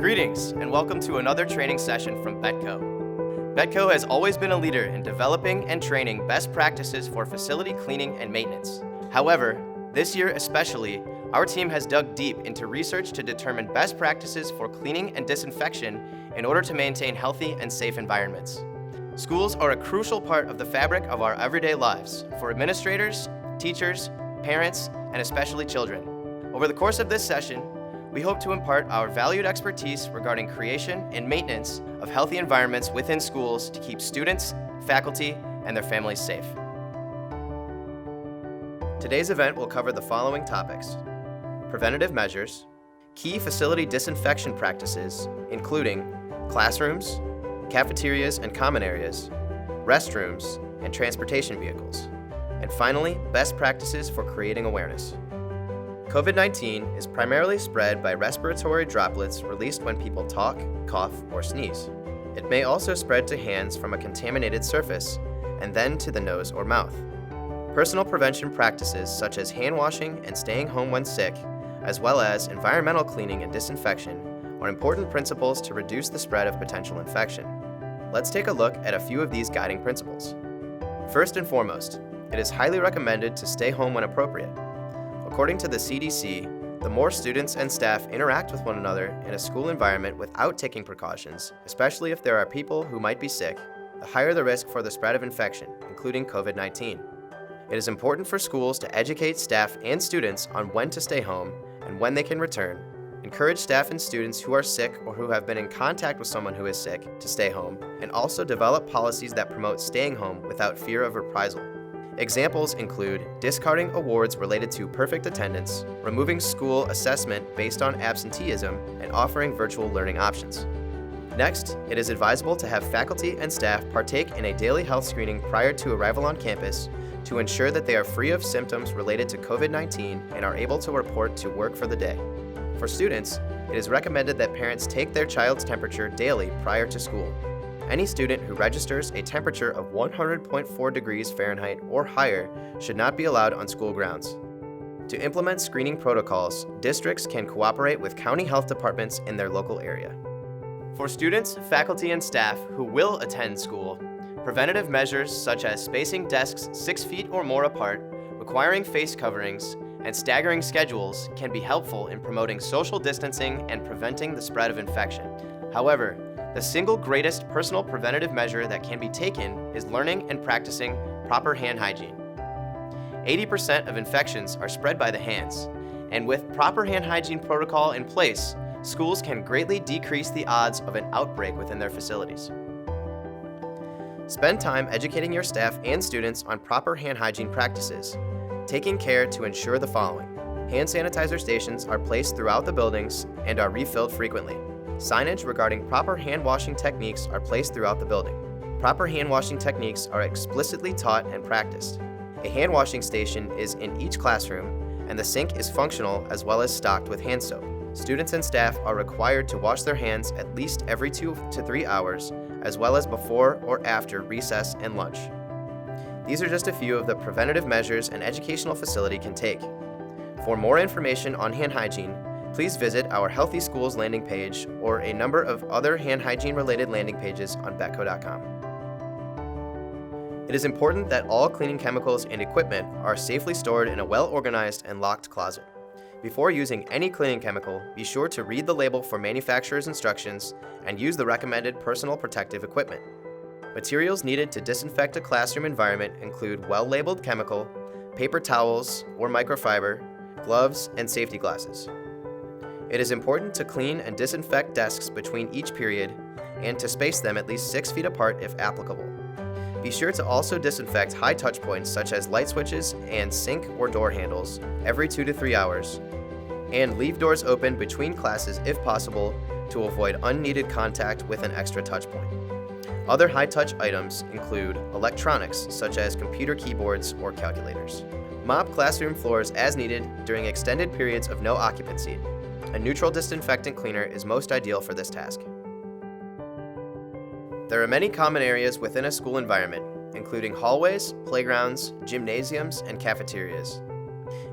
Greetings, and welcome to another training session from Betco. Betco has always been a leader in developing and training best practices for facility cleaning and maintenance. However, this year especially, our team has dug deep into research to determine best practices for cleaning and disinfection in order to maintain healthy and safe environments. Schools are a crucial part of the fabric of our everyday lives for administrators, teachers, parents, and especially children. Over the course of this session, we hope to impart our valued expertise regarding creation and maintenance of healthy environments within schools to keep students, faculty, and their families safe. Today's event will cover the following topics: preventative measures, key facility disinfection practices, including classrooms, cafeterias and common areas, restrooms, and transportation vehicles, and finally, best practices for creating awareness. COVID-19 is primarily spread by respiratory droplets released when people talk, cough, or sneeze. It may also spread to hands from a contaminated surface, and then to the nose or mouth. Personal prevention practices such as hand washing and staying home when sick, as well as environmental cleaning and disinfection, are important principles to reduce the spread of potential infection. Let's take a look at a few of these guiding principles. First and foremost, it is highly recommended to stay home when appropriate. According to the CDC, the more students and staff interact with one another in a school environment without taking precautions, especially if there are people who might be sick, the higher the risk for the spread of infection, including COVID-19. It is important for schools to educate staff and students on when to stay home and when they can return, encourage staff and students who are sick or who have been in contact with someone who is sick to stay home, and also develop policies that promote staying home without fear of reprisal. Examples include discarding awards related to perfect attendance, removing school assessment based on absenteeism, and offering virtual learning options. Next, it is advisable to have faculty and staff partake in a daily health screening prior to arrival on campus to ensure that they are free of symptoms related to COVID-19 and are able to report to work for the day. For students, it is recommended that parents take their child's temperature daily prior to school. Any student who registers a temperature of 100.4 degrees Fahrenheit or higher should not be allowed on school grounds. To implement screening protocols, districts can cooperate with county health departments in their local area. For students, faculty, and staff who will attend school, preventative measures such as spacing desks 6 feet or more apart, requiring face coverings, and staggering schedules can be helpful in promoting social distancing and preventing the spread of infection. However, the single greatest personal preventative measure that can be taken is learning and practicing proper hand hygiene. 80% of infections are spread by the hands, and with proper hand hygiene protocol in place, schools can greatly decrease the odds of an outbreak within their facilities. Spend time educating your staff and students on proper hand hygiene practices, taking care to ensure the following. Hand sanitizer stations are placed throughout the buildings and are refilled frequently. Signage regarding proper hand washing techniques are placed throughout the building. Proper hand washing techniques are explicitly taught and practiced. A hand washing station is in each classroom, and the sink is functional as well as stocked with hand soap. Students and staff are required to wash their hands at least every 2 to 3 hours, as well as before or after recess and lunch. These are just a few of the preventative measures an educational facility can take. For more information on hand hygiene, please visit our Healthy Schools landing page or a number of other hand hygiene related landing pages on betco.com. It is important that all cleaning chemicals and equipment are safely stored in a well-organized and locked closet. Before using any cleaning chemical, be sure to read the label for manufacturer's instructions and use the recommended personal protective equipment. Materials needed to disinfect a classroom environment include well-labeled chemical, paper towels or microfiber, gloves, and safety glasses. It is important to clean and disinfect desks between each period and to space them at least 6 feet apart if applicable. Be sure to also disinfect high touch points such as light switches and sink or door handles every 2 to 3 hours, and leave doors open between classes if possible to avoid unneeded contact with an extra touch point. Other high-touch items include electronics such as computer keyboards or calculators. Mop classroom floors as needed during extended periods of no occupancy. A neutral disinfectant cleaner is most ideal for this task. There are many common areas within a school environment, including hallways, playgrounds, gymnasiums, and cafeterias.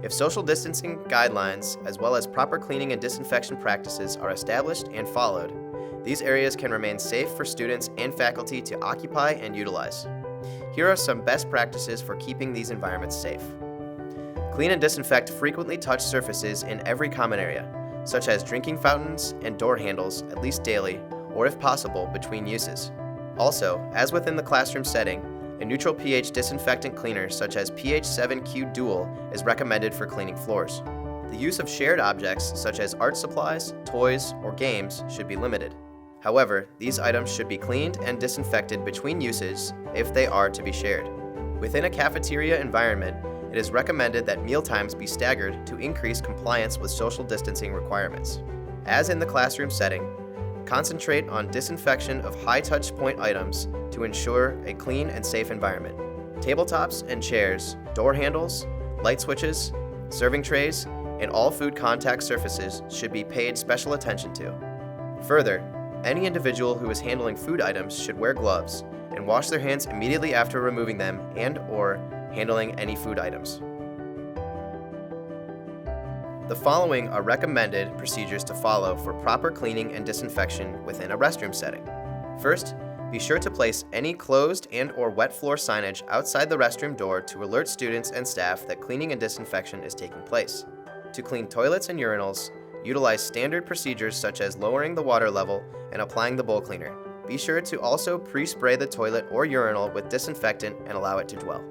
If social distancing guidelines, as well as proper cleaning and disinfection practices, are established and followed, these areas can remain safe for students and faculty to occupy and utilize. Here are some best practices for keeping these environments safe. Clean and disinfect frequently touched surfaces in every common area, such as drinking fountains and door handles at least daily, or if possible, between uses. Also, as within the classroom setting, a neutral pH disinfectant cleaner such as pH 7Q Dual is recommended for cleaning floors. The use of shared objects such as art supplies, toys, or games should be limited. However, these items should be cleaned and disinfected between uses if they are to be shared. Within a cafeteria environment, it is recommended that mealtimes be staggered to increase compliance with social distancing requirements. As in the classroom setting, concentrate on disinfection of high touch point items to ensure a clean and safe environment. Tabletops and chairs, door handles, light switches, serving trays, and all food contact surfaces should be paid special attention to. Further, any individual who is handling food items should wear gloves and wash their hands immediately after removing them and/or handling any food items. The following are recommended procedures to follow for proper cleaning and disinfection within a restroom setting. First, be sure to place any closed and/or wet floor signage outside the restroom door to alert students and staff that cleaning and disinfection is taking place. To clean toilets and urinals, utilize standard procedures such as lowering the water level and applying the bowl cleaner. Be sure to also pre-spray the toilet or urinal with disinfectant and allow it to dwell.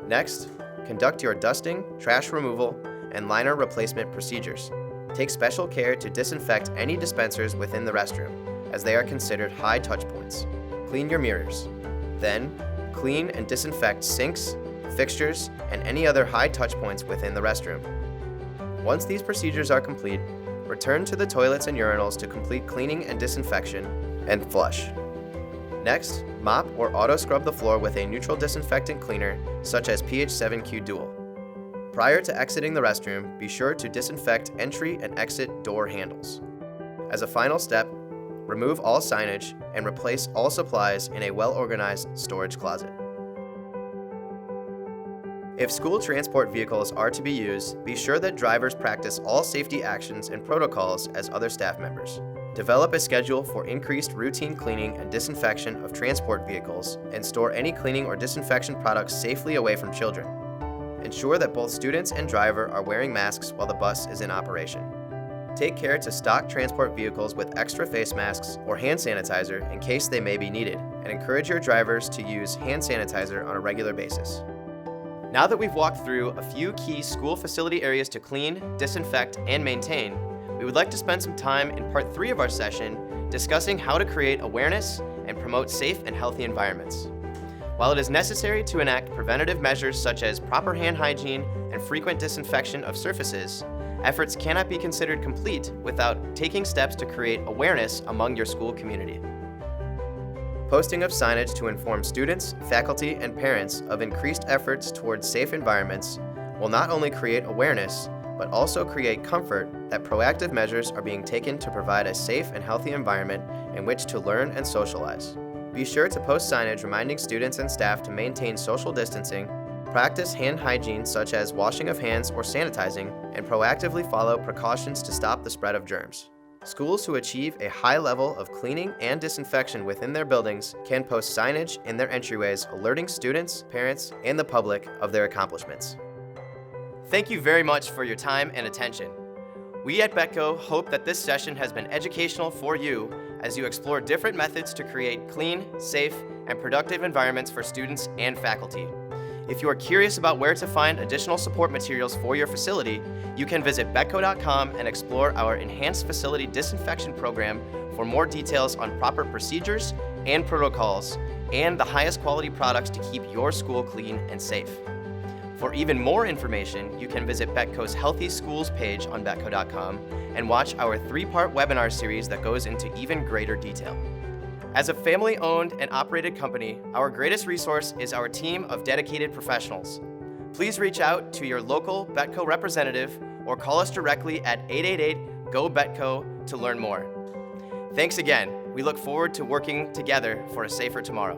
Next, conduct your dusting, trash removal, and liner replacement procedures. Take special care to disinfect any dispensers within the restroom, as they are considered high touch points. Clean your mirrors. Then, clean and disinfect sinks, fixtures, and any other high touch points within the restroom. Once these procedures are complete, return to the toilets and urinals to complete cleaning and disinfection, and flush. Next, mop or auto-scrub the floor with a neutral disinfectant cleaner, such as pH 7Q Dual. Prior to exiting the restroom, be sure to disinfect entry and exit door handles. As a final step, remove all signage and replace all supplies in a well-organized storage closet. If school transport vehicles are to be used, be sure that drivers practice all safety actions and protocols as other staff members. Develop a schedule for increased routine cleaning and disinfection of transport vehicles and store any cleaning or disinfection products safely away from children. Ensure that both students and driver are wearing masks while the bus is in operation. Take care to stock transport vehicles with extra face masks or hand sanitizer in case they may be needed, and encourage your drivers to use hand sanitizer on a regular basis. Now that we've walked through a few key school facility areas to clean, disinfect, and maintain, we would like to spend some time in part 3 of our session discussing how to create awareness and promote safe and healthy environments. While it is necessary to enact preventative measures such as proper hand hygiene and frequent disinfection of surfaces, efforts cannot be considered complete without taking steps to create awareness among your school community. Posting of signage to inform students, faculty, and parents of increased efforts towards safe environments will not only create awareness, but also create comfort that proactive measures are being taken to provide a safe and healthy environment in which to learn and socialize. Be sure to post signage reminding students and staff to maintain social distancing, practice hand hygiene such as washing of hands or sanitizing, and proactively follow precautions to stop the spread of germs. Schools who achieve a high level of cleaning and disinfection within their buildings can post signage in their entryways alerting students, parents, and the public of their accomplishments. Thank you very much for your time and attention. We at Betco hope that this session has been educational for you as you explore different methods to create clean, safe, and productive environments for students and faculty. If you are curious about where to find additional support materials for your facility, you can visit betco.com and explore our Enhanced Facility Disinfection Program for more details on proper procedures and protocols and the highest quality products to keep your school clean and safe. For even more information, you can visit Betco's Healthy Schools page on betco.com and watch our 3-part webinar series that goes into even greater detail. As a family-owned and operated company, our greatest resource is our team of dedicated professionals. Please reach out to your local Betco representative or call us directly at 888-GO-BETCO to learn more. Thanks again. We look forward to working together for a safer tomorrow.